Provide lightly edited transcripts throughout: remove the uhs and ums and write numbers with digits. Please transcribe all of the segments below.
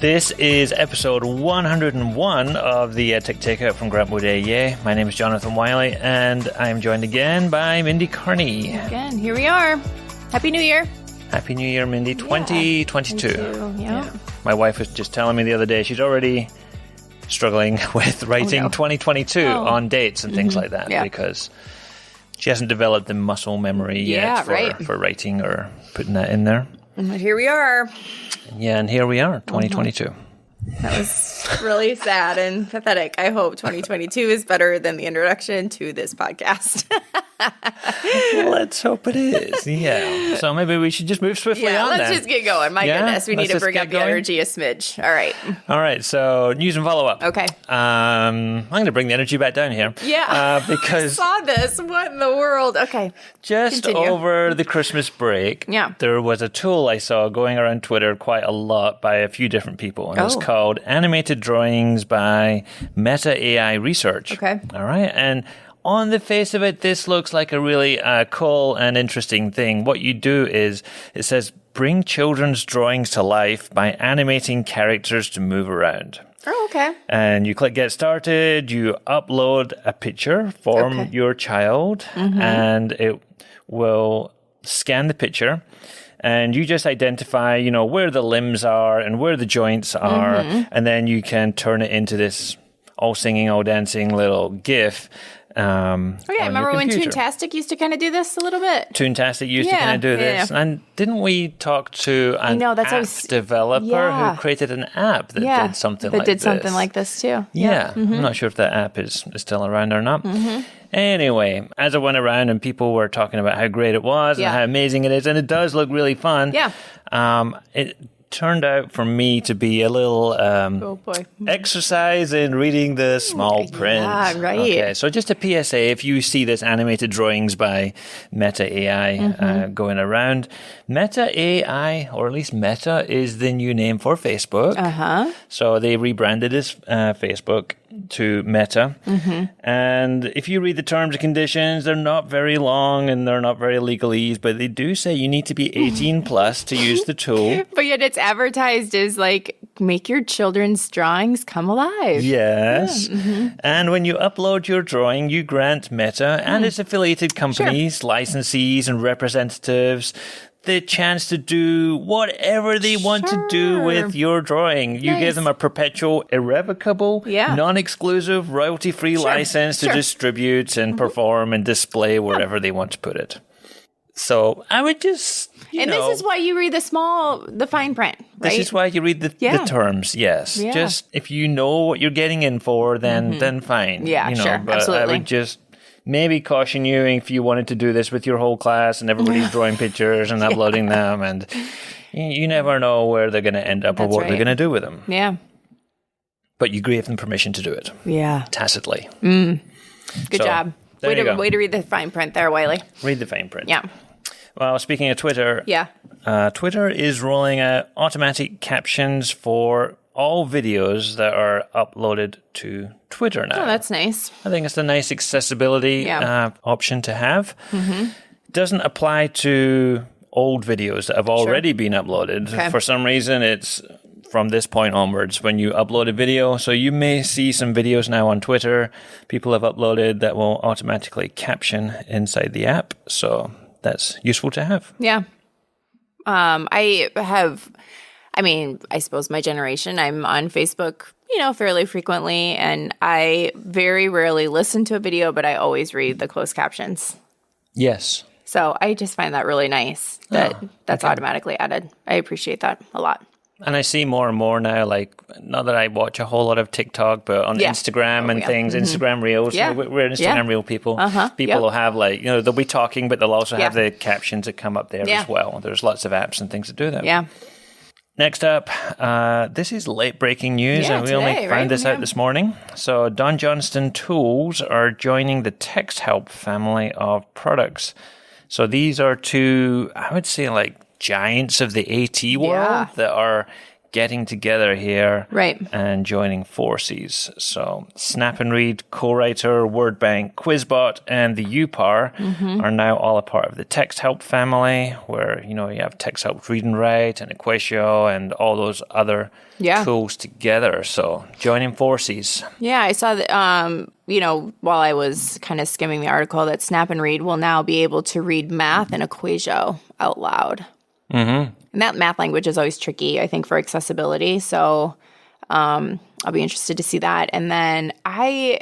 This is episode 101 of the Tech Takeout from Grantwood AA. My name is Jonathan Wiley, and I'm joined again by Mindy Carney. Again, here we are. Happy New Year. Happy New Year, Mindy. 2022. Yeah. My wife was just telling me the other day she's already struggling with writing 2022 on dates and things like that because she hasn't developed the muscle memory yet for writing or putting that in there. But here we are. Yeah, and here we are, 2022. That was really sad and pathetic. I hope 2022 is better than the introduction to this podcast. Let's hope it is. Yeah. So maybe we should just move swiftly on let's then. just get going. My goodness, we need to bring up the energy a smidge. All right. So news and follow-up. Okay. I'm going to bring the energy back down here. Yeah. Because I saw this. What in the world? Okay. Just over the Christmas break, there was a tool I saw going around Twitter quite a lot by a few different people. And it's called Animated Drawings by Meta AI Research. Okay. All right. And on the face of it, this looks like a really cool and interesting thing. What you do is, it says, bring children's drawings to life by animating characters to move around. Oh, okay. And you click Get Started, you upload a picture from your child, and it will scan the picture. And you just identify, where the limbs are and where the joints are, and then you can turn it into this all singing, all dancing little GIF. Remember when Toontastic used to kind of do this a little bit? Toontastic used to kind of do this. And didn't we talk to an app developer who created an app that did something like this? That did something like this too. Yeah. I'm not sure if that app is still around or not. Anyway, as I went around and people were talking about how great it was and how amazing it is, and it does look really fun. Yeah. It turned out for me to be a little exercise in reading the small print. Yeah, right. Okay, so just a PSA, if you see this animated drawings by Meta AI going around, Meta AI, or at least Meta, is the new name for Facebook. So they rebranded as Facebook to Meta. And if you read the terms and conditions, they're not very long and they're not very legalese, but they do say you need to be 18 plus to use the tool. But yet it's advertised as like, make your children's drawings come alive. Yes. And when you upload your drawing, you grant Meta and its affiliated companies, licensees and representatives the chance to do whatever they want to do with your drawing. You give them a perpetual, irrevocable, non-exclusive, royalty-free license to distribute and perform and display wherever they want to put it. So I would just, this is why you read the fine print, right? This is why you read the terms, yes. Yeah. Just, if you know what you're getting in for, then fine. Yeah, sure, but absolutely. I would just maybe caution you if you wanted to do this with your whole class and everybody's drawing pictures and uploading them, and you never know where they're going to end up or what they're going to do with them. Yeah. But you gave them permission to do it. Yeah. Tacitly. Good job. Way to read the fine print there, Wiley. Read the fine print. Yeah. Well, speaking of Twitter, Twitter is rolling out automatic captions for all videos that are uploaded to Twitter now. Oh, that's nice. I think it's a nice accessibility option to have. Doesn't apply to old videos that have already been uploaded. Okay. For some reason, it's from this point onwards when you upload a video. So you may see some videos now on Twitter people have uploaded that will automatically caption inside the app. So that's useful to have. Yeah. I suppose my generation, I'm on Facebook, fairly frequently, and I very rarely listen to a video, but I always read the closed captions. Yes. So I just find that really nice that that's automatically added. I appreciate that a lot. And I see more and more now, like, not that I watch a whole lot of TikTok, but on Instagram and things, Instagram Reels. Yeah. We're Instagram Reel people. People will have, like, they'll be talking, but they'll also have the captions that come up there as well. There's lots of apps and things that do that. Yeah. Next up, this is late-breaking news, and we only found this out this morning. So Johnston tools are joining the TextHelp family of products. So these are two, I would say, like, giants of the AT world that are getting together here Right. and joining forces. So Snap and Read, Co-Writer, WordBank, Quizbot, and the UPAR are now all a part of the TextHelp family, where, you have TextHelp Read and Write and Equatio and all those other tools together. So joining forces. Yeah, I saw that, while I was kind of skimming the article, that Snap and Read will now be able to read math and Equatio out loud. Mm-hmm. And that math language is always tricky, I think, for accessibility. So I'll be interested to see that. And then I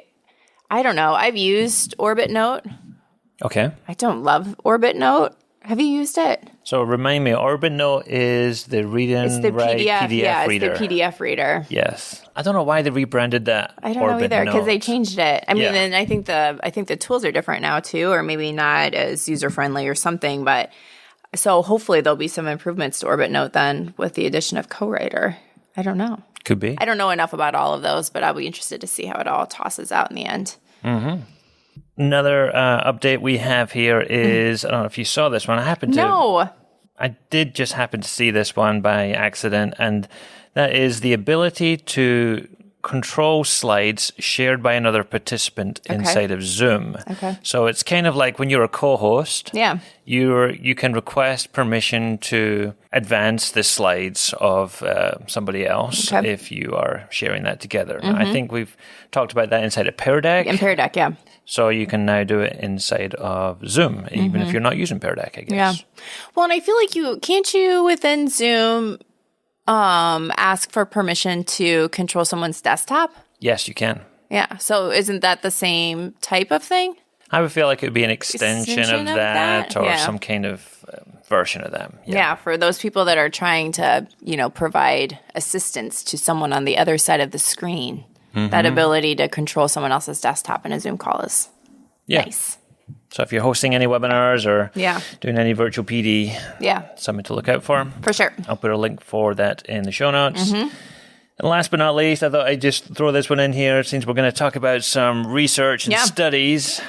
don't know. I've used Orbit Note. Okay. I don't love Orbit Note. Have you used it? So remind me, Orbit Note is the read and write PDF reader. It's the PDF reader. Yes. I don't know why they rebranded that. I don't know either, because they changed it. I mean, and I think the tools are different now too, or maybe not as user-friendly or something. But so hopefully there'll be some improvements to Orbit Note then with the addition of Co-Writer. I don't know. Could be. I don't know enough about all of those, but I'll be interested to see how it all tosses out in the end. Mm-hmm. Another update we have here is, I don't know if you saw this one. I did just happen to see this one by accident, and that is the ability to control slides shared by another participant inside of Zoom. Okay. So it's kind of like when you're a co-host, you can request permission to advance the slides of somebody else if you are sharing that together. I think we've talked about that inside of Pear Deck. In Pear Deck, yeah. So you can now do it inside of Zoom, even if you're not using Pear Deck, I guess. Yeah. Well, and I feel like can't you within Zoom ask for permission to control someone's desktop? Yes, you can. Yeah. So isn't that the same type of thing? I would feel like it would be an extension of that or some kind of version of that. Yeah, for those people that are trying to, provide assistance to someone on the other side of the screen. That ability to control someone else's desktop in a Zoom call is nice. So if you're hosting any webinars or doing any virtual PD, something to look out for. For sure. I'll put a link for that in the show notes. And last but not least, I thought I'd just throw this one in here since we're going to talk about some research and studies.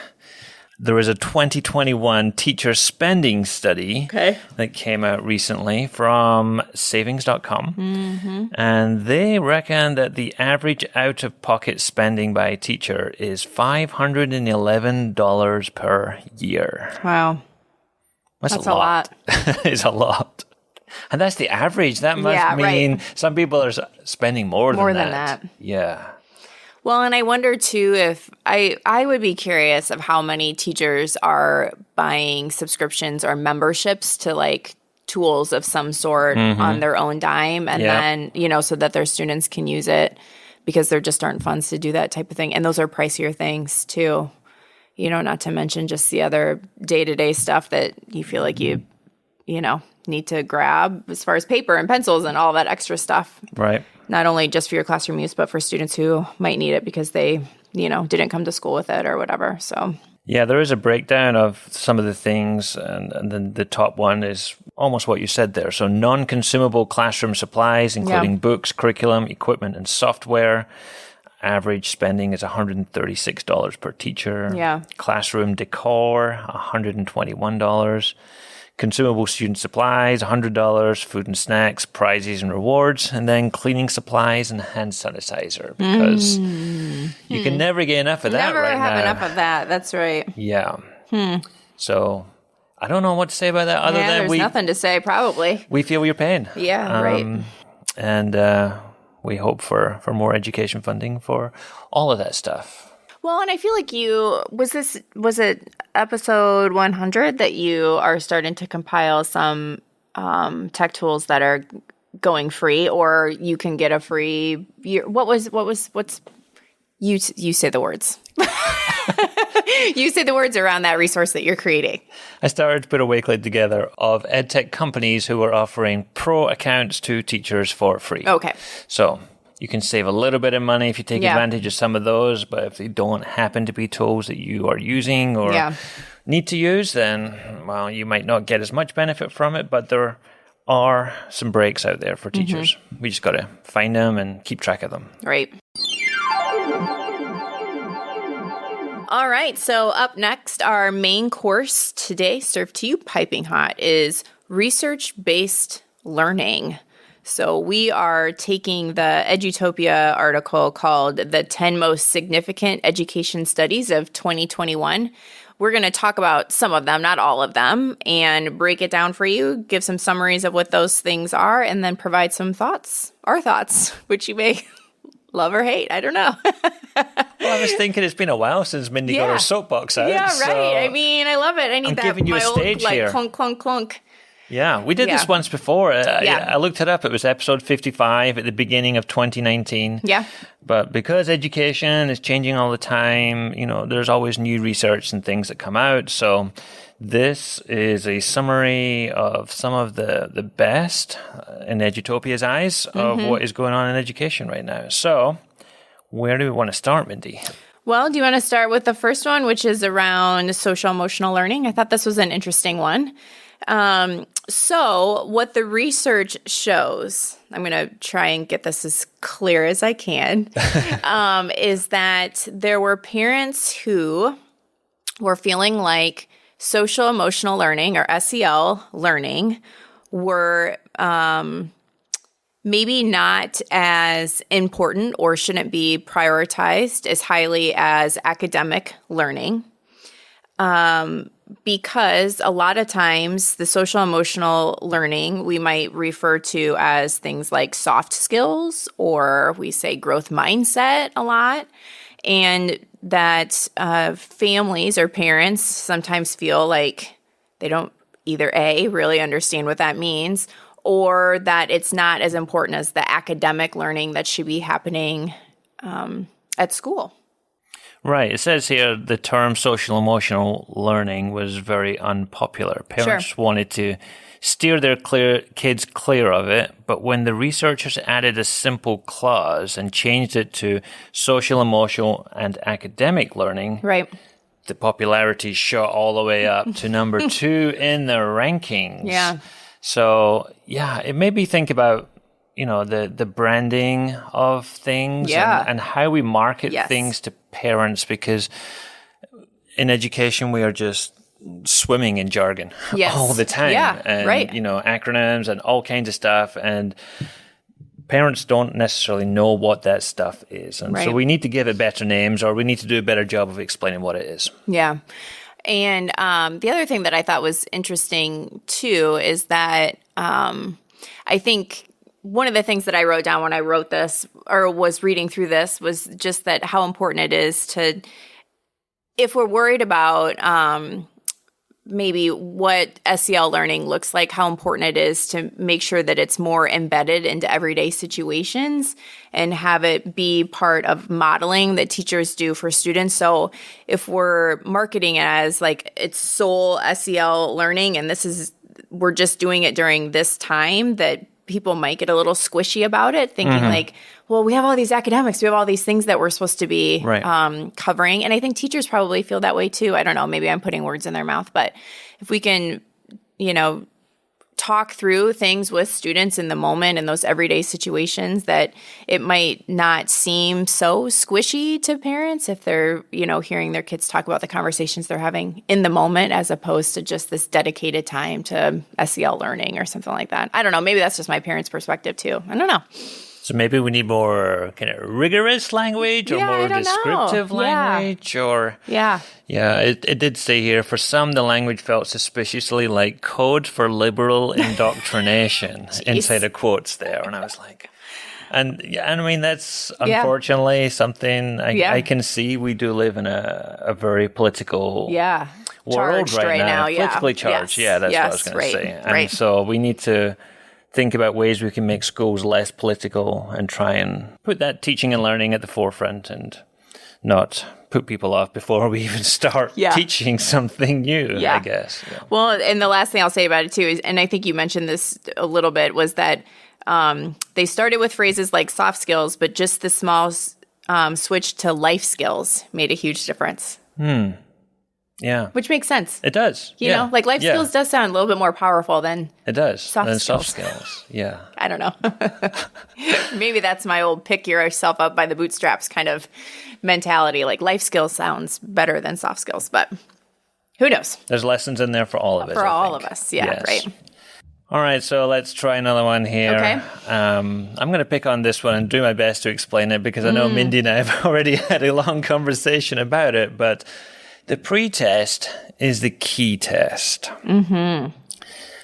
There was a 2021 teacher spending study that came out recently from savings.com. And they reckon that the average out-of-pocket spending by a teacher is $511 per year. Wow. That's a lot. It's a lot. And that's the average. That must mean some people are spending more than that. Yeah. Well, and I wonder, too, if I would be curious of how many teachers are buying subscriptions or memberships to, like, tools of some sort on their own dime and then, so that their students can use it because there just aren't funds to do that type of thing. And those are pricier things, too, not to mention just the other day-to-day stuff that you feel like you need to grab as far as paper and pencils and all that extra stuff. Right. Not only just for your classroom use, but for students who might need it because they, didn't come to school with it or whatever. So yeah, there is a breakdown of some of the things, and then the top one is almost what you said there. So non-consumable classroom supplies, including books, curriculum, equipment, and software. Average spending is $136 per teacher. Yeah. Classroom decor, $121. Consumable student supplies, $100, food and snacks, prizes and rewards, and then cleaning supplies and hand sanitizer because you can never get enough of that right now. Never have enough of that. That's right. Yeah. So I don't know what to say about that other than there's nothing to say, probably. We feel your pain. Yeah, right. And we hope for more education funding for all of that stuff. Well, and I feel like was it episode 100 that you are starting to compile some tech tools that are going free, or you can get a free year. You say the words. You say the words around that resource that you're creating. I started to put a wakelet together of edtech companies who are offering pro accounts to teachers for free. Okay. So you can save a little bit of money if you take advantage of some of those, but if they don't happen to be tools that you are using or need to use, then, well, you might not get as much benefit from it, but there are some breaks out there for teachers. We just got to find them and keep track of them. Right. All right, so up next, our main course today, served to you piping hot, is research-based learning. So we are taking the Edutopia article called The 10 Most Significant Education Studies of 2021. We're going to talk about some of them, not all of them, and break it down for you, give some summaries of what those things are, and then provide some thoughts, our thoughts, which you may love or hate. I don't know. Well, I was thinking it's been a while since Mindy got her soapbox out. Yeah, right. So I mean, I love it. I need I'm that giving you my a old stage like here. clunk, clunk, clunk. Yeah, we did this once before. Yeah. I looked it up. It was episode 55 at the beginning of 2019. Yeah. But because education is changing all the time, there's always new research and things that come out. So this is a summary of some of the best, in Edutopia's eyes, of what is going on in education right now. So where do we want to start, Mindy? Well, do you want to start with the first one, which is around social-emotional learning? I thought this was an interesting one. So what the research shows, I'm going to try and get this as clear as I can, is that there were parents who were feeling like social-emotional learning, or SEL learning, were maybe not as important or shouldn't be prioritized as highly as academic learning. Because a lot of times the social emotional learning we might refer to as things like soft skills, or we say growth mindset a lot, and that families or parents sometimes feel like they don't either A, really understand what that means, or that it's not as important as the academic learning that should be happening at school. Right. It says here the term social emotional learning was very unpopular. Parents wanted to steer their kids clear of it, but when the researchers added a simple clause and changed it to social emotional and academic learning, the popularity shot all the way up to number 2 in the rankings. Yeah. So, it made me think about the branding of things and how we market things to parents, because in education we are just swimming in jargon all the time. And, acronyms and all kinds of stuff. And parents don't necessarily know what that stuff is. And so we need to give it better names, or we need to do a better job of explaining what it is. Yeah. And the other thing that I thought was interesting too is that I think one of the things that I wrote down when I wrote this or was reading through this was just that how important it is to, if we're worried about maybe what SEL learning looks like, how important it is to make sure that it's more embedded into everyday situations and have it be part of modeling that teachers do for students. So if we're marketing it as like it's sole SEL learning and we're just doing it during this time, that people might get a little squishy about it, thinking like, well, we have all these academics, we have all these things that we're supposed to be covering. And I think teachers probably feel that way too. I don't know, maybe I'm putting words in their mouth, but if we can, talk through things with students in the moment in those everyday situations, that it might not seem so squishy to parents if they're, hearing their kids talk about the conversations they're having in the moment, as opposed to just this dedicated time to SEL learning or something like that. I don't know. Maybe that's just my parents' perspective too. I don't know. So maybe we need more kind of rigorous language, or more descriptive language, or it did say here, for some the language felt suspiciously like code for liberal indoctrination inside of quotes there, and I was like, and I mean that's unfortunately something I can see. We do live in a very political world right now. Politically charged, that's what I was going to say, and so we need to think about ways we can make schools less political and try and put that teaching and learning at the forefront, and not put people off before we even start teaching something new, I guess. Yeah. Well, and the last thing I'll say about it too is, and I think you mentioned this a little bit, was that they started with phrases like soft skills, but just the small switch to life skills made a huge difference. Yeah. Which makes sense. It does. You know, like life skills does sound a little bit more powerful than soft skills. Yeah. I don't know. Maybe that's my old pick yourself up by the bootstraps kind of mentality. Like life skills sounds better than soft skills, but who knows? There's lessons in there for all of us. For all of us. Yeah. Yes. Right. All right, so let's try another one here. Okay. I'm going to pick on this one and do my best to explain it because I know Mindy and I have already had a long conversation about it, but the pre-test is the key test. Mm-hmm.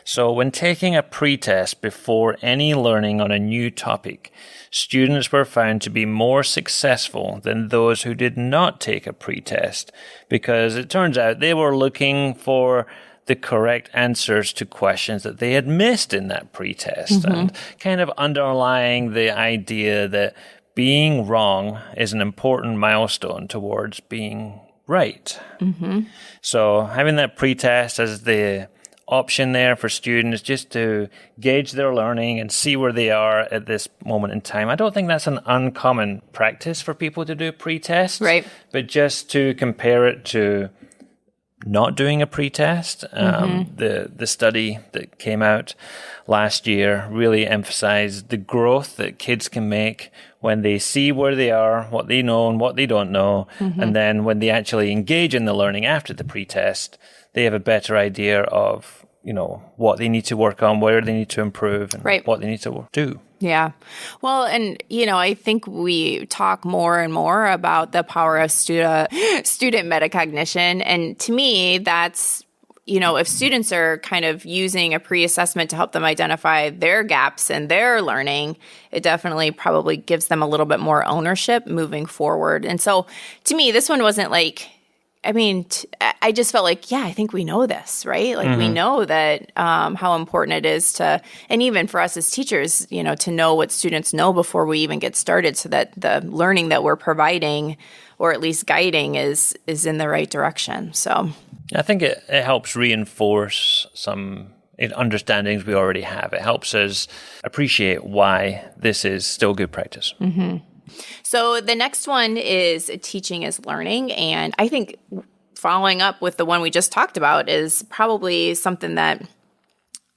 So when taking a pre-test before any learning on a new topic, students were found to be more successful than those who did not take a pre-test because it turns out they were looking for the correct answers to questions that they had missed in that pre-test and kind of underlying the idea that being wrong is an important milestone towards being right. So having that pre-test as the option there for students just to gauge their learning and see where they are at this moment in time. I don't think that's an uncommon practice for people to do pre-tests. Right. But just to compare it to not doing a pre-test, the study that came out last year really emphasized the growth that kids can make when they see where they are, what they know and what they don't know. And then when they actually engage in the learning after the pre-test, they have a better idea of, what they need to work on, where they need to improve, and what they need to do. Yeah. Well, and, I think we talk more and more about the power of student metacognition. And to me, that's, if students are kind of using a pre-assessment to help them identify their gaps in their learning, it definitely probably gives them a little bit more ownership moving forward. And so to me, this one wasn't like, I just felt like, I think we know this, right? Like we know that how important it is to, and even for us as teachers, to know what students know before we even get started so that the learning that we're providing or at least guiding is in the right direction. So I think it helps reinforce some understandings we already have. It helps us appreciate why this is still good practice. So the next one is teaching is learning. And I think following up with the one we just talked about is probably something that,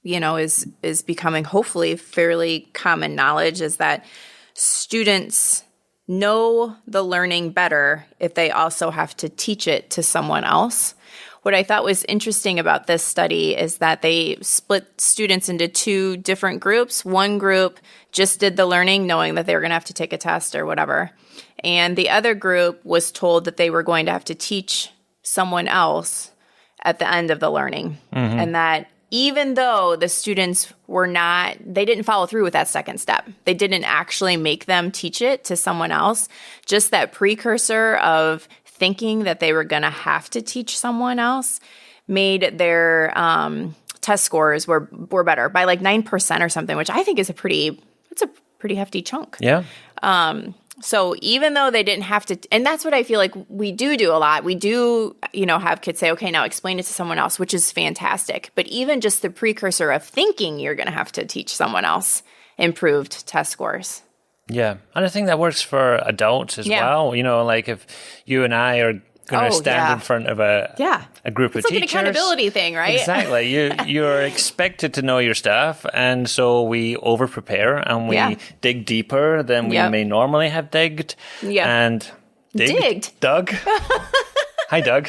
is becoming hopefully fairly common knowledge, is that students know the learning better if they also have to teach it to someone else. What I thought was interesting about this study is that they split students into two different groups. One group just did the learning knowing that they were going to have to take a test or whatever. And the other group was told that they were going to have to teach someone else at the end of the learning. And that even though the students they didn't follow through with that second step. They didn't actually make them teach it to someone else. Just that precursor of thinking that they were going to have to teach someone else made their test scores were better by like 9% or something, which I think is a pretty hefty chunk. Yeah. So even though they didn't have to, and that's what I feel like we do a lot. We do, have kids say, okay, now explain it to someone else, which is fantastic. But even just the precursor of thinking you're going to have to teach someone else improved test scores. Yeah. And I think that works for adults as well. Like if you and I are going to stand in front of a group of teachers. It's like an accountability thing, right? Exactly. You're expected to know your stuff. And so we over-prepare and we dig deeper than we may normally have digged. Yeah. And digged. Doug. Hi, Doug.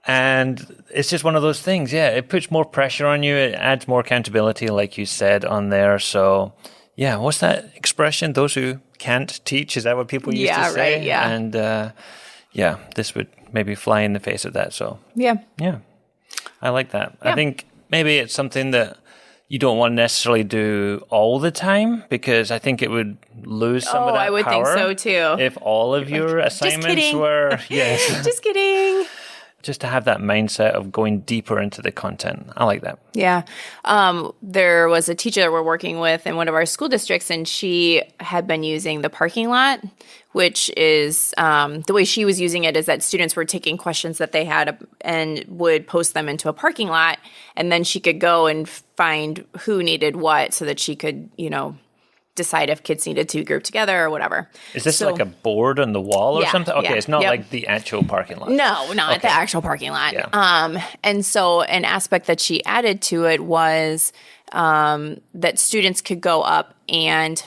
And it's just one of those things. Yeah. It puts more pressure on you. It adds more accountability, like you said on there. So... yeah, what's that expression? Those who can't teach, is that what people used to say? Right, yeah. And this would maybe fly in the face of that. So yeah, I like that. Yeah. I think maybe it's something that you don't want to necessarily do all the time because I think it would lose some of that power. I would think so too. If all of your assignments were, just kidding. Just to have that mindset of going deeper into the content. I like that. Yeah. There was a teacher that we're working with in one of our school districts, and she had been using the parking lot, which is the way she was using it is that students were taking questions that they had and would post them into a parking lot, and then she could go and find who needed what so that she could, decide if kids needed to group together or whatever. Is this like a board on the wall or something? Okay, it's not like the actual parking lot. No, not the actual parking lot. Yeah. And so an aspect that she added to it was that students could go up and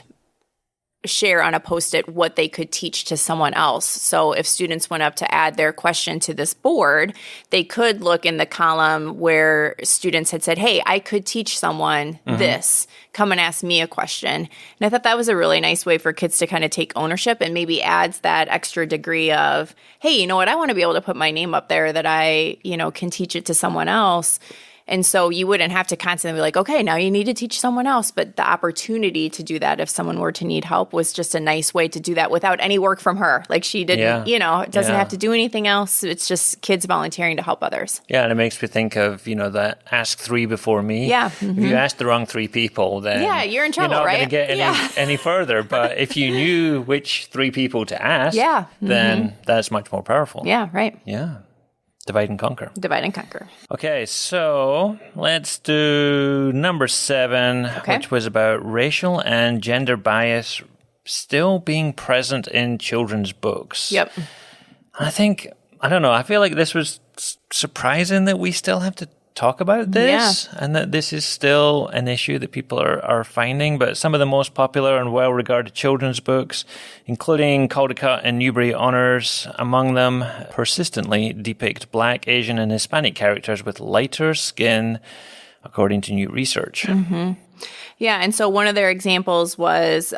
share on a Post-it what they could teach to someone else. So if students went up to add their question to this board, they could look in the column where students had said, hey, I could teach someone this. Come and ask me a question. And I thought that was a really nice way for kids to kind of take ownership, and maybe adds that extra degree of, hey, you know what, I want to be able to put my name up there that I, can teach it to someone else. And so you wouldn't have to constantly be like, okay, now you need to teach someone else. But the opportunity to do that if someone were to need help was just a nice way to do that without any work from her. Like she didn't, doesn't have to do anything else. It's just kids volunteering to help others. Yeah, and it makes me think of, that ask 3 before me. Yeah. If you ask the wrong 3 people, then you're in trouble, you're not right? going to get any further. But if you knew which 3 people to ask, then that's much more powerful. Yeah, right. Yeah. Divide and conquer. Divide and conquer. Okay, so let's do number 7, which was about racial and gender bias still being present in children's books. Yep. I feel like this was surprising that we still have to talk about this and that this is still an issue that people are finding. But some of the most popular and well-regarded children's books, including Caldecott and Newbery Honors among them, persistently depict Black, Asian, and Hispanic characters with lighter skin, according to new research. Yeah, and so one of their examples was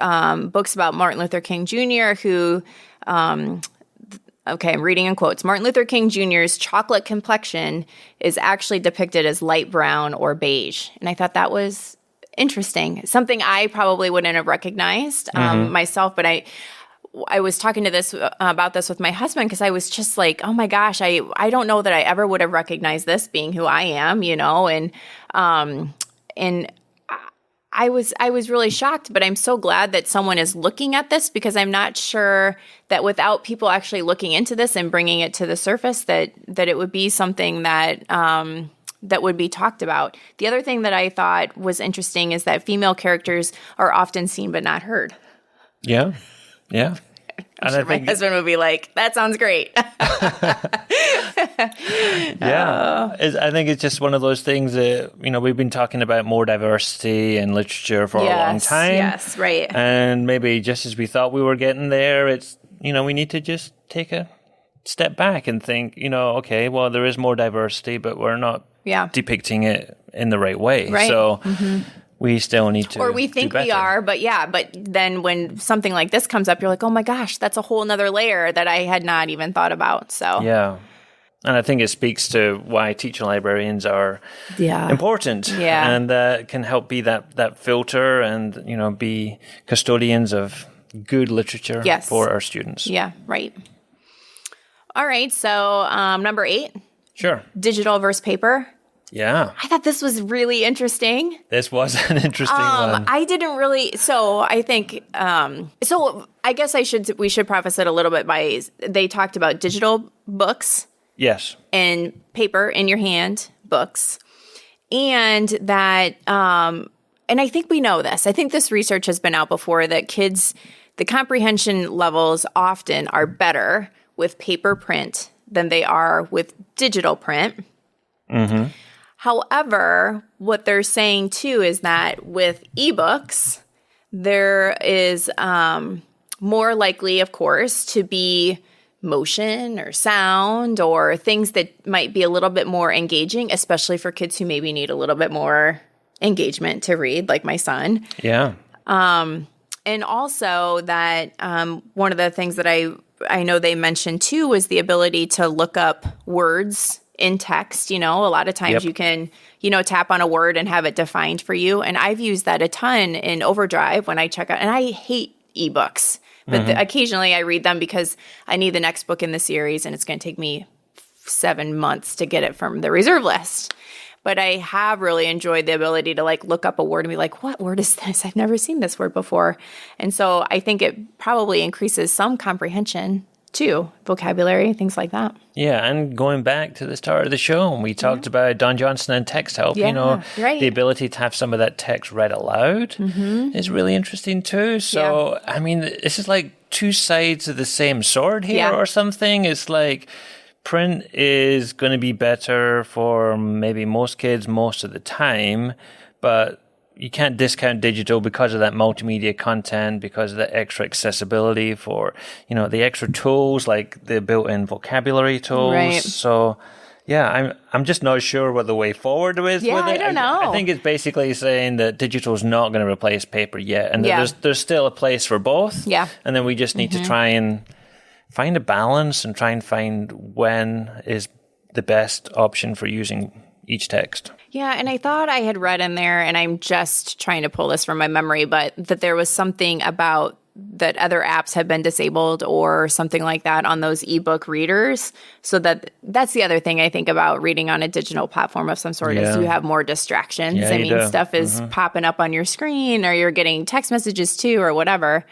books about Martin Luther King Jr., who... I'm reading in quotes. Martin Luther King Jr.'s chocolate complexion is actually depicted as light brown or beige. And I thought that was interesting. Something I probably wouldn't have recognized myself, but I was talking to this about this with my husband because I was just like, oh my gosh, I don't know that I ever would have recognized this being who I am, and I was really shocked, but I'm so glad that someone is looking at this, because I'm not sure that without people actually looking into this and bringing it to the surface, that it would be something that that would be talked about. The other thing that I thought was interesting is that female characters are often seen but not heard. Yeah, yeah. I'm sure my husband would be like, that sounds great. I think it's just one of those things that, we've been talking about more diversity in literature for a long time. Yes, right. And maybe just as we thought we were getting there, it's, we need to just take a step back and think, okay, well, there is more diversity, but we're not depicting it in the right way. Right. So we still need to, or we think we are, but then when something like this comes up, you're like, oh my gosh, that's a whole nother layer that I had not even thought about. So yeah. And I think it speaks to why teacher librarians are important, and can help be that filter and be custodians of good literature for our students. Yeah, right. All right, so number 8. Sure. Digital versus paper. Yeah. I thought this was really interesting. This was an interesting one. I didn't really, so I think, I guess we should preface it a little bit by, they talked about digital books. Yes. And paper in your hand books. And that, and I think we know this. I think this research has been out before that kids, the comprehension levels often are better with paper print than they are with digital print. Mm-hmm. However, what they're saying too is that with ebooks, there is more likely, of course, to be motion or sound or things that might be a little bit more engaging, especially for kids who maybe need a little bit more engagement to read, like my son. Yeah. And also that one of the things that I know they mentioned too was the ability to look up words in text. A lot of times you can, tap on a word and have it defined for you. And I've used that a ton in Overdrive when I check out, and I hate ebooks, but occasionally I read them because I need the next book in the series and it's going to take me 7 months to get it from the reserve list. But I have really enjoyed the ability to look up a word and be like, what word is this? I've never seen this word before. And so I think it probably increases some comprehension too, vocabulary, things like that. Yeah, and going back to the start of the show, we talked about Don Johnston and TextHelp. The ability to have some of that text read aloud is really interesting too. So, I mean, this is like two sides of the same sword here or something. It's like print is going to be better for maybe most kids most of the time, but you can't discount digital because of that multimedia content, because of the extra accessibility for, the extra tools like the built-in vocabulary tools. Right. So, yeah, I'm just not sure what the way forward is with it. I don't know. I think it's basically saying that digital is not going to replace paper yet, and that there's still a place for both. Yeah. And then we just need to try and find a balance and try and find when is the best option for using each text. Yeah, and I thought I had read in there, and I'm just trying to pull this from my memory, but that there was something about that other apps have been disabled or something like that on those ebook readers. So that's the other thing I think about reading on a digital platform of some sort is you have more distractions. Yeah, I mean, stuff is popping up on your screen, or you're getting text messages too, or whatever.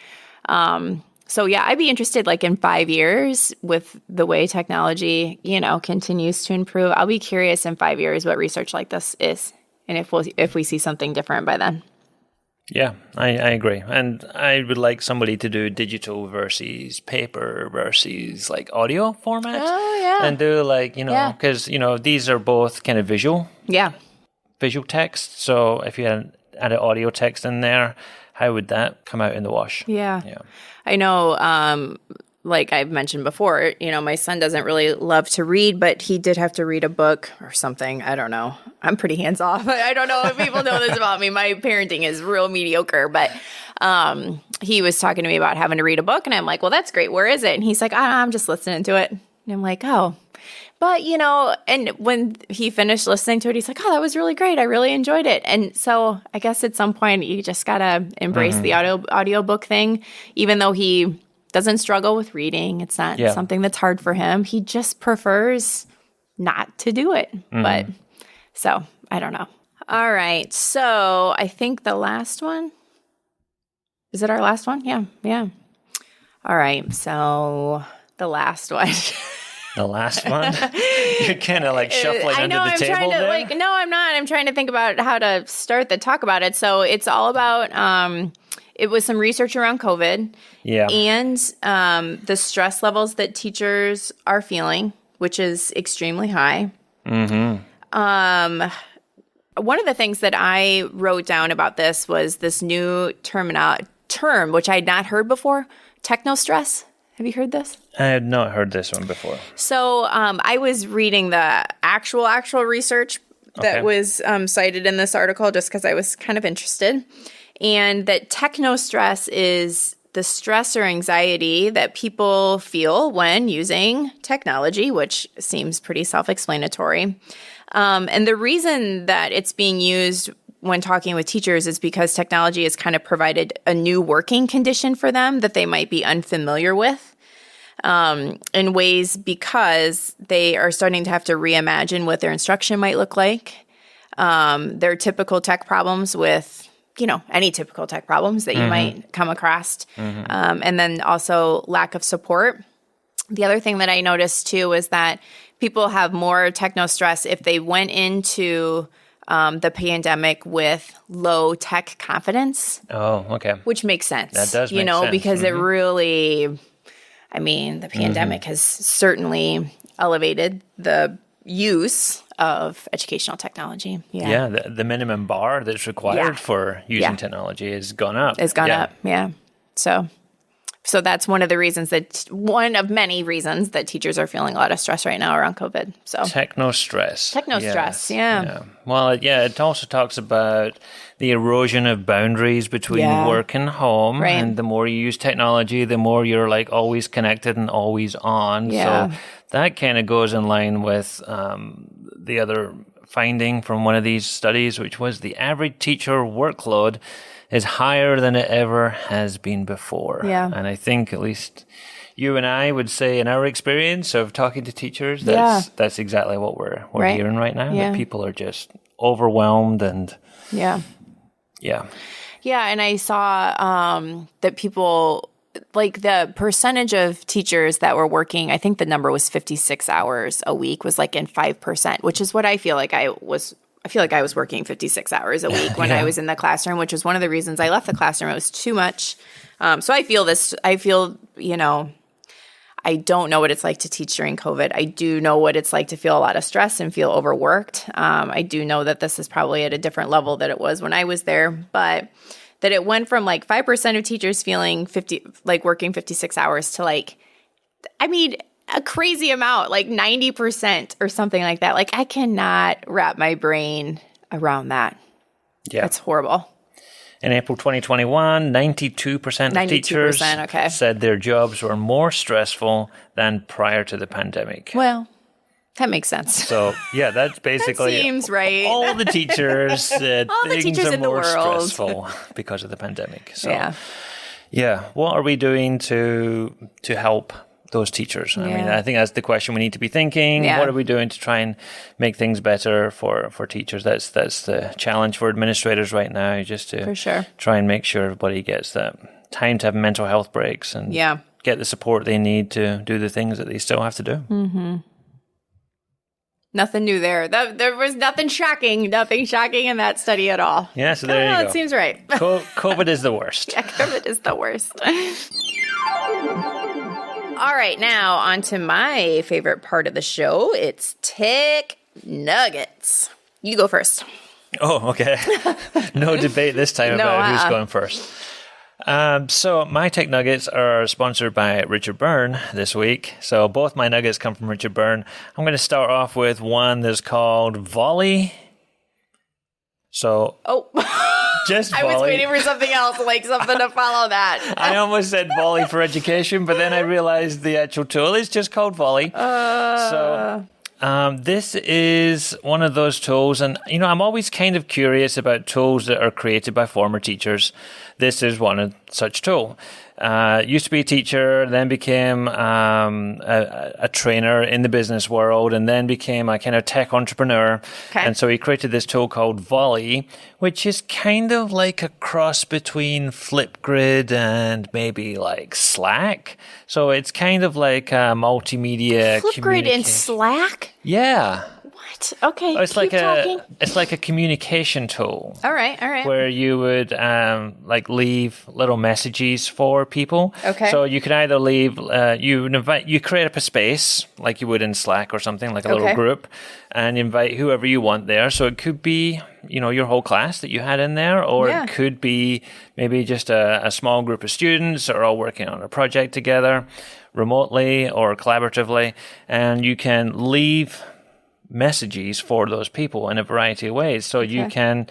So yeah, I'd be interested, like in 5 years, with the way technology, continues to improve. I'll be curious in 5 years what research like this is, and if we see something different by then. Yeah, I agree. And I would like somebody to do digital versus paper versus like audio format. Oh, yeah. And do like, because, these are both kind of visual. Yeah. Visual text. So if you had an audio text in there, how would that come out in the wash? Yeah. I know, like I've mentioned before, my son doesn't really love to read, but he did have to read a book or something. I don't know. I'm pretty hands-off. I don't know if people know this about me. My parenting is real mediocre, but he was talking to me about having to read a book, and I'm like, well, that's great. Where is it? And he's like, I'm just listening to it. And I'm like, oh. But, and when he finished listening to it, he's like, oh, that was really great. I really enjoyed it. And so I guess at some point you just got to embrace the audiobook thing, even though he doesn't struggle with reading. It's not something that's hard for him. He just prefers not to do it. But so I don't know. All right. So I think the last one, is it our last one? Yeah. All right. So the last one. The last one? You're kind of like shuffling under the table there? No, I'm not. I'm trying to think about how to start the talk about it. So it's all about, it was some research around COVID. Yeah. And the stress levels that teachers are feeling, which is extremely high. Mm-hmm. One of the things that I wrote down about this was this new term, which I had not heard before, Techno Stress. Have you heard this? I had not heard this one before. So I was reading the actual research that was cited in this article just because I was kind of interested. And that techno stress is the stress or anxiety that people feel when using technology, which seems pretty self-explanatory. And the reason that it's being used when talking with teachers is because technology has kind of provided a new working condition for them that they might be unfamiliar with in ways because they are starting to have to reimagine what their instruction might look like. Their typical tech problems with, any typical tech problems that you might come across. And then also lack of support. The other thing that I noticed too is that people have more techno stress if they went into the pandemic with low tech confidence. Oh, okay. Which makes sense. That does make sense. Because it really, the pandemic has certainly elevated the use of educational technology. Yeah, the minimum bar that's required for using technology has gone up. It's gone up, So that's one of many reasons that teachers are feeling a lot of stress right now around COVID. So Techno stress. Yeah. Well, it also talks about the erosion of boundaries between work and home. Right. And the more you use technology, the more you're like always connected and always on. Yeah. So that kind of goes in line with the other finding from one of these studies, which was the average teacher workload is higher than it ever has been before. Yeah. And I think at least you and I would say in our experience of talking to teachers, that's exactly what we're hearing right now, that people are just overwhelmed and... Yeah, and I saw that people... Like the percentage of teachers that were working, I think the number was 56 hours a week, was like in 5%, which is what I feel like I was working 56 hours a week when I was in the classroom, which was one of the reasons I left the classroom. It was too much. So I feel, I don't know what it's like to teach during COVID. I do know what it's like to feel a lot of stress and feel overworked. I do know that this is probably at a different level than it was when I was there, but that it went from like 5% of teachers feeling working 56 hours to a crazy amount, like 90% or something like that. Like I cannot wrap my brain around that. Yeah. That's horrible. In April 2021, 92% of teachers said their jobs were more stressful than prior to the pandemic. Well, that makes sense. So, yeah, that's basically that seems right. All the teachers said all the things teachers are in the more world. stressful because of the pandemic. So, yeah, what are we doing to help those teachers? I mean, I think that's the question we need to be thinking. What are we doing to try and make things better for teachers? That's the challenge for administrators right now, just to try and make sure everybody gets that time to have mental health breaks and get the support they need to do the things that they still have to do. Mm-hmm. Nothing new there. There was nothing shocking in that study at all. Yeah, so there you go. That seems right. COVID is the worst. Yeah, COVID is the worst. All right, now on to my favorite part of the show. It's Tech Nuggets. You go first. Oh, okay. No debate this time about who's going first. So my Tech Nuggets are sponsored by Richard Byrne this week. So both my nuggets come from Richard Byrne. I'm going to start off with one that's called Volley. So... Just Volley. I was waiting for something else, like something to follow that. I almost said Volley for education, but then I realized the actual tool is just called Volley. This is one of those tools, and I'm always kind of curious about tools that are created by former teachers. This is one such tool. Used to be a teacher, then became a trainer in the business world, and then became a kind of tech entrepreneur. Okay. And so he created this tool called Volley, which is kind of like a cross between Flipgrid and maybe like Slack. So it's kind of like a multimedia Flipgrid and Slack? Yeah. What? Okay. It's like a communication tool. All right. Where you would leave little messages for people. Okay. So you could either leave you create up a space like you would in Slack or something, like a little group, and invite whoever you want there. So it could be your whole class that you had in there, or it could be maybe just a small group of students that are all working on a project together, remotely or collaboratively, and you can leave messages for those people in a variety of ways. So you can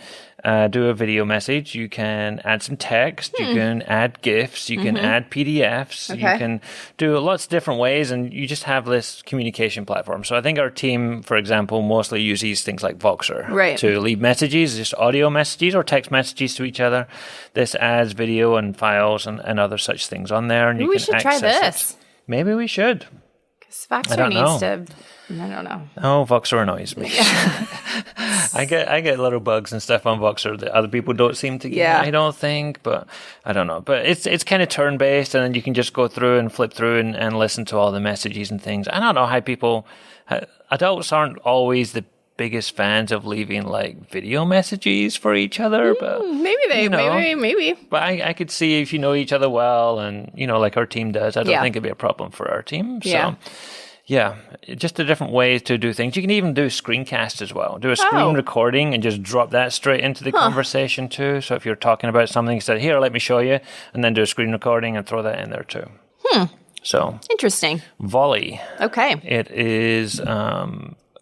do a video message, you can add some text, you can add GIFs, you can add PDFs, you can do lots of different ways, and you just have this communication platform. So I think our team, for example, mostly uses things like Voxer to leave messages, just audio messages or text messages to each other. This adds video and files and other such things on there, and we should try this. Maybe we should. Because Voxer needs to... I don't know. Oh, Voxer annoys me. I get little bugs and stuff on Voxer that other people don't seem to get, I don't think, but I don't know. But it's kind of turn-based, and then you can just go through and flip through and listen to all the messages and things. I don't know how adults aren't always the biggest fans of leaving like video messages for each other, but maybe. But I could see if you know each other well, and like our team does, I don't think it'd be a problem for our team. So yeah, just a different way to do things. You can even do screencasts as well. Do a screen recording and just drop that straight into the conversation too. So if you're talking about something, you say, here, let me show you, and then do a screen recording and throw that in there too. So interesting. Volley. Okay. It is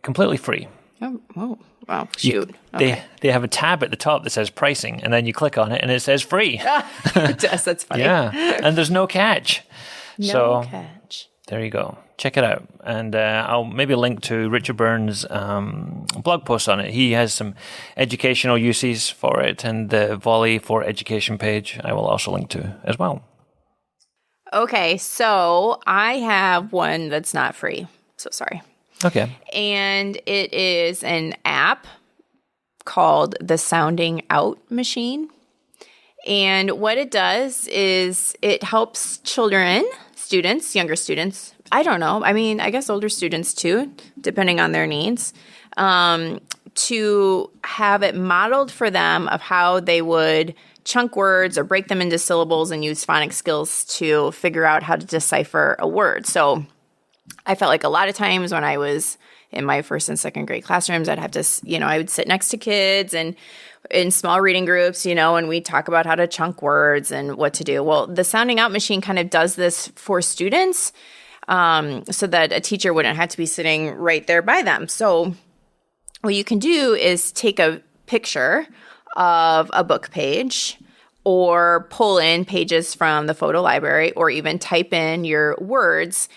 completely free. Oh, wow. Shoot. They have a tab at the top that says pricing, and then you click on it and it says free. It does. That's funny. Yeah. And there's no catch. No catch. There you go. Check it out. And I'll maybe link to Richard Byrne's blog post on it. He has some educational uses for it, and the Volley for Education page I will also link to as well. Okay, so I have one that's not free. So sorry. Okay. And it is an app called the Sounding Out Machine. And what it does is it helps students, younger students, I don't know, I mean, I guess older students too, depending on their needs, to have it modeled for them of how they would chunk words or break them into syllables and use phonics skills to figure out how to decipher a word. So I felt like a lot of times when I was in my first and second grade classrooms, I'd have to, I would sit next to kids and in small reading groups, and we talk about how to chunk words and what to do. Well, the sounding out machine kind of does this for students so that a teacher wouldn't have to be sitting right there by them. So what you can do is take a picture of a book page or pull in pages from the photo library or even type in your words,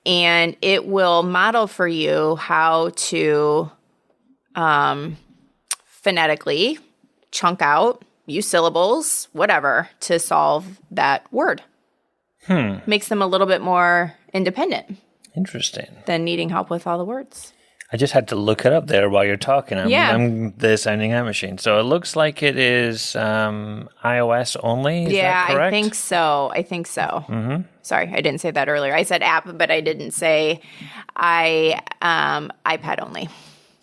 and it will model for you how to phonetically chunk out, use syllables, whatever, to solve that word. Makes them a little bit more independent. Interesting. Than needing help with all the words. I just had to look it up there while you're talking. I'm the sounding out machine. So it looks like it is iOS only. Is that correct? I think so. Mm-hmm. Sorry, I didn't say that earlier. I said app, but I didn't say iPad only.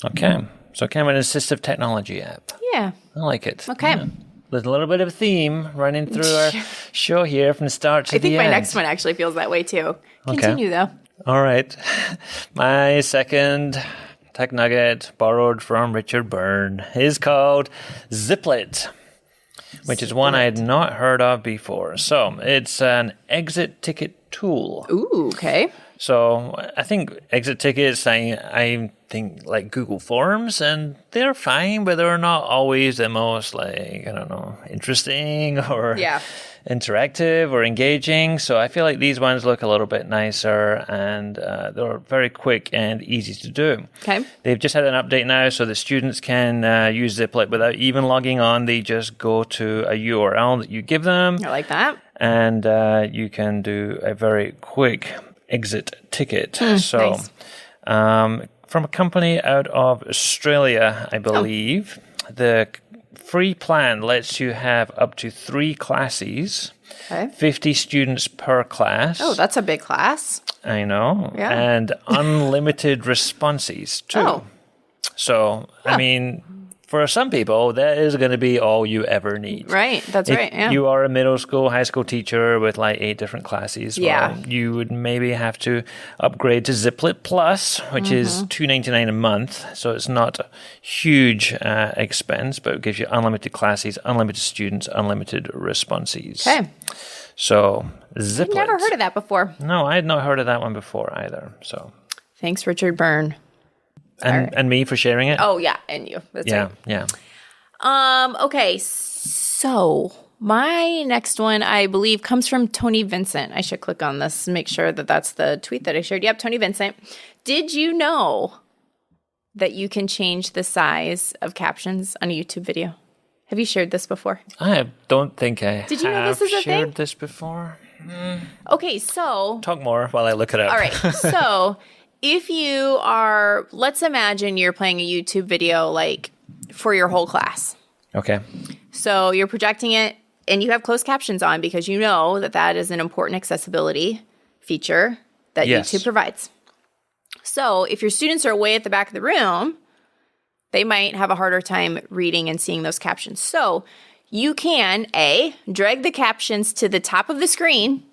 Okay. So kind of an assistive technology app. Yeah. I like it. Okay. Yeah. There's a little bit of a theme running through our show here from the start to the end. I think my next one actually feels that way too. Continue though. All right. My second tech nugget, borrowed from Richard Byrne, is called Ziplet, which is one I had not heard of before. So it's an exit ticket tool. Ooh, okay. So I think exit tickets, I think like Google Forms, and they're fine, but they're not always the most interesting or interactive or engaging. So I feel like these ones look a little bit nicer, and they're very quick and easy to do. Okay. They've just had an update now, so the students can use Ziplet without even logging on. They just go to a URL that you give them. I like that. And you can do a very quick exit ticket. Nice. From a company out of Australia, I believe. The free plan lets you have up to 3 classes, 50 students per class. Oh, that's a big class. I know. Yeah. And unlimited responses, too. Oh. So, I mean, for some people, that is going to be all you ever need. Right. That's right. Yeah. You are a middle school, high school teacher with like 8 different classes. Well, you would maybe have to upgrade to Ziplet Plus, which is $2.99 a month. So it's not a huge expense, but it gives you unlimited classes, unlimited students, unlimited responses. Okay. So Ziplet. I've never heard of that before. No, I had not heard of that one before either. So thanks, Richard Byrne. And me for sharing it. Oh, yeah. And you. That's right. Yeah. Okay. So my next one, I believe, comes from Tony Vincent. I should click on this and make sure that that's the tweet that I shared. Yep, Tony Vincent. Did you know that you can change the size of captions on a YouTube video? Have you shared this before? I don't think I Did you know this is a shared thing? this before. Okay, so... Talk more while I look it up. All right, so... If you are, let's imagine you're playing a YouTube video like for your whole class. Okay. So you're projecting it and you have closed captions on because you know that that is an important accessibility feature that YouTube provides. So if your students are away at the back of the room, they might have a harder time reading and seeing those captions. So you can, drag the captions to the top of the screen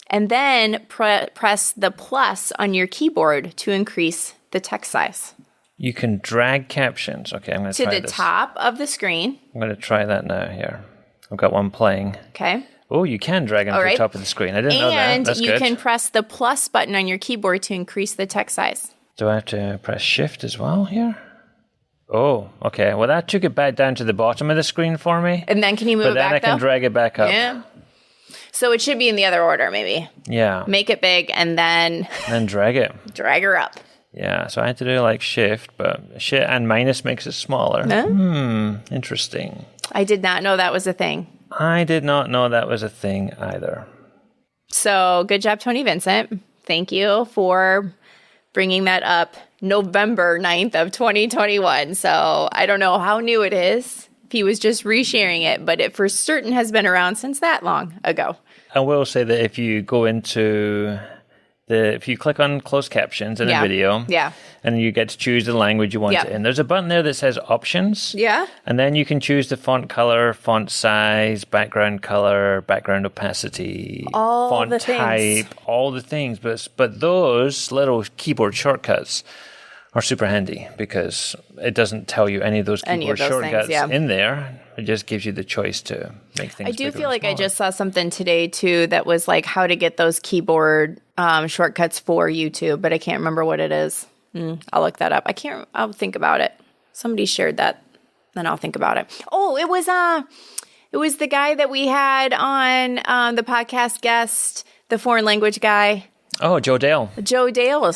and then press the plus on your keyboard to increase the text size. You can drag captions. Okay, I'm going to try this. To the top of the screen. I'm going to try that now here. I've got one playing. Okay. Oh, you can drag them to the top of the screen. I didn't know that. That's good. And you can press the plus button on your keyboard to increase the text size. Do I have to press shift as well here? Oh, okay. Well, that took it back down to the bottom of the screen for me. And then can you move it back, But then I can drag it back up. Yeah. So it should be in the other order, maybe. Yeah. Make it big and then... Then drag it. Drag her up. Yeah, so I had to do like shift, but shift and minus makes it smaller. Interesting. I did not know that was a thing. I did not know that was a thing either. So good job, Tony Vincent. Thank you for bringing that up November 9th of 2021. So I don't know how new it is. If he was just resharing it, but it for certain has been around since that long ago. I will say that if you go into if you click on closed captions in a video, and you get to choose the language you want it in, there's a button there that says options. Yeah. And then you can choose the font color, font size, background color, background opacity, font type, all the things. But those little keyboard shortcuts are super handy because it doesn't tell you any of those keyboard shortcuts in there. It just gives you the choice to make things. I do feel like I just saw something today too that was like how to get those keyboard shortcuts for YouTube, but I can't remember what it is. I'll look that up. I'll think about it. Somebody shared that, then I'll think about it. Oh, it was the guy that we had on the podcast guest, the foreign language guy. Oh, Joe Dale. Joe Dale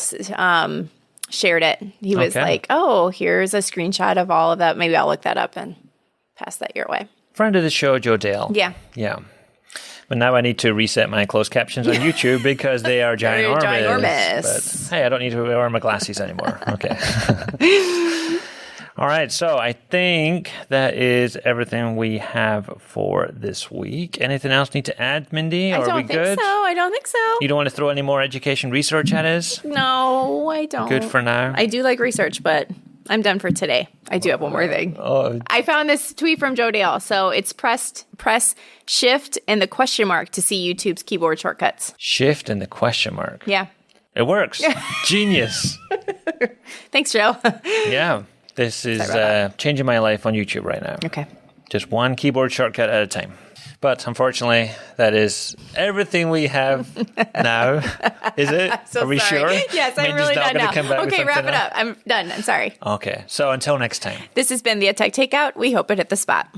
shared it. He was like, "Oh, here's a screenshot of all of that." Maybe I'll look that up and pass that your way. Friend of the show, Joe Dale. Yeah. Yeah. But now I need to reset my closed captions on YouTube because they are ginormous. But, hey, I don't need to wear my glasses anymore. Okay. All right. So I think that is everything we have for this week. Anything else need to add, Mindy? I don't think so. You don't want to throw any more education research at us? No, I don't. Good for now. I do like research, but I'm done for today. I do have one more thing. I found this tweet from Joe Dale. So it's press shift and the question mark to see YouTube's keyboard shortcuts. Shift and the question mark. Yeah. It works. Genius. Thanks, Joe. Yeah. This is changing my life on YouTube right now. Okay. Just one keyboard shortcut at a time. But unfortunately, that is everything we have now. Is it? So Are we sorry. sure? Yes, I'm really done now. Okay, wrap it up. I'm done. I'm sorry. Okay. So until next time. This has been the Tech Takeout. We hope it hit the spot.